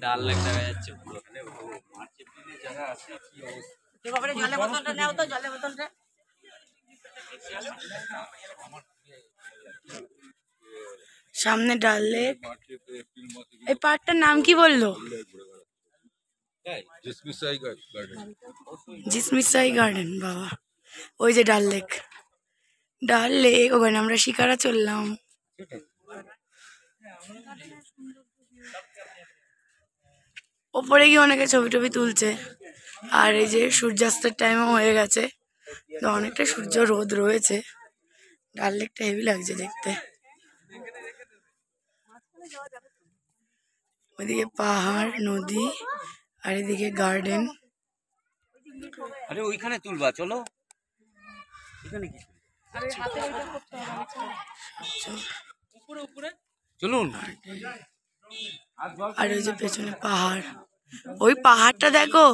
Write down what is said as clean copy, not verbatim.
ডাল লেক দেখা যাচ্ছে পুরো। জলের বোতলটা নেও তো, জলের বোতলটা। সামনে ডাল লেক। এই পার্কটার নাম কি বললো? জিসমিসাই গার্ডেন। বাবা, ওই যে ডাল লেক। ডাল লেক, ওখানে আমরা শিকারা চললাম। ওপরে গিয়ে অনেকে ছবি টবি তুলছে। আর এই যে সূর্যাস্তের টাইমও হয়ে গেছে, তো অনেকটা সূর্য রোদ রয়েছে। ডাল লেকটা হেভি লাগছে দেখতে। ওইদিকে পাহাড়, নদী, আর এদিকে গার্ডেন। আরে ওইখানে তুলবা, চলো। এখানে কি চলুন। আর ওই যে পেছনে পাহাড়, ওই পাহাড়টা দেখো।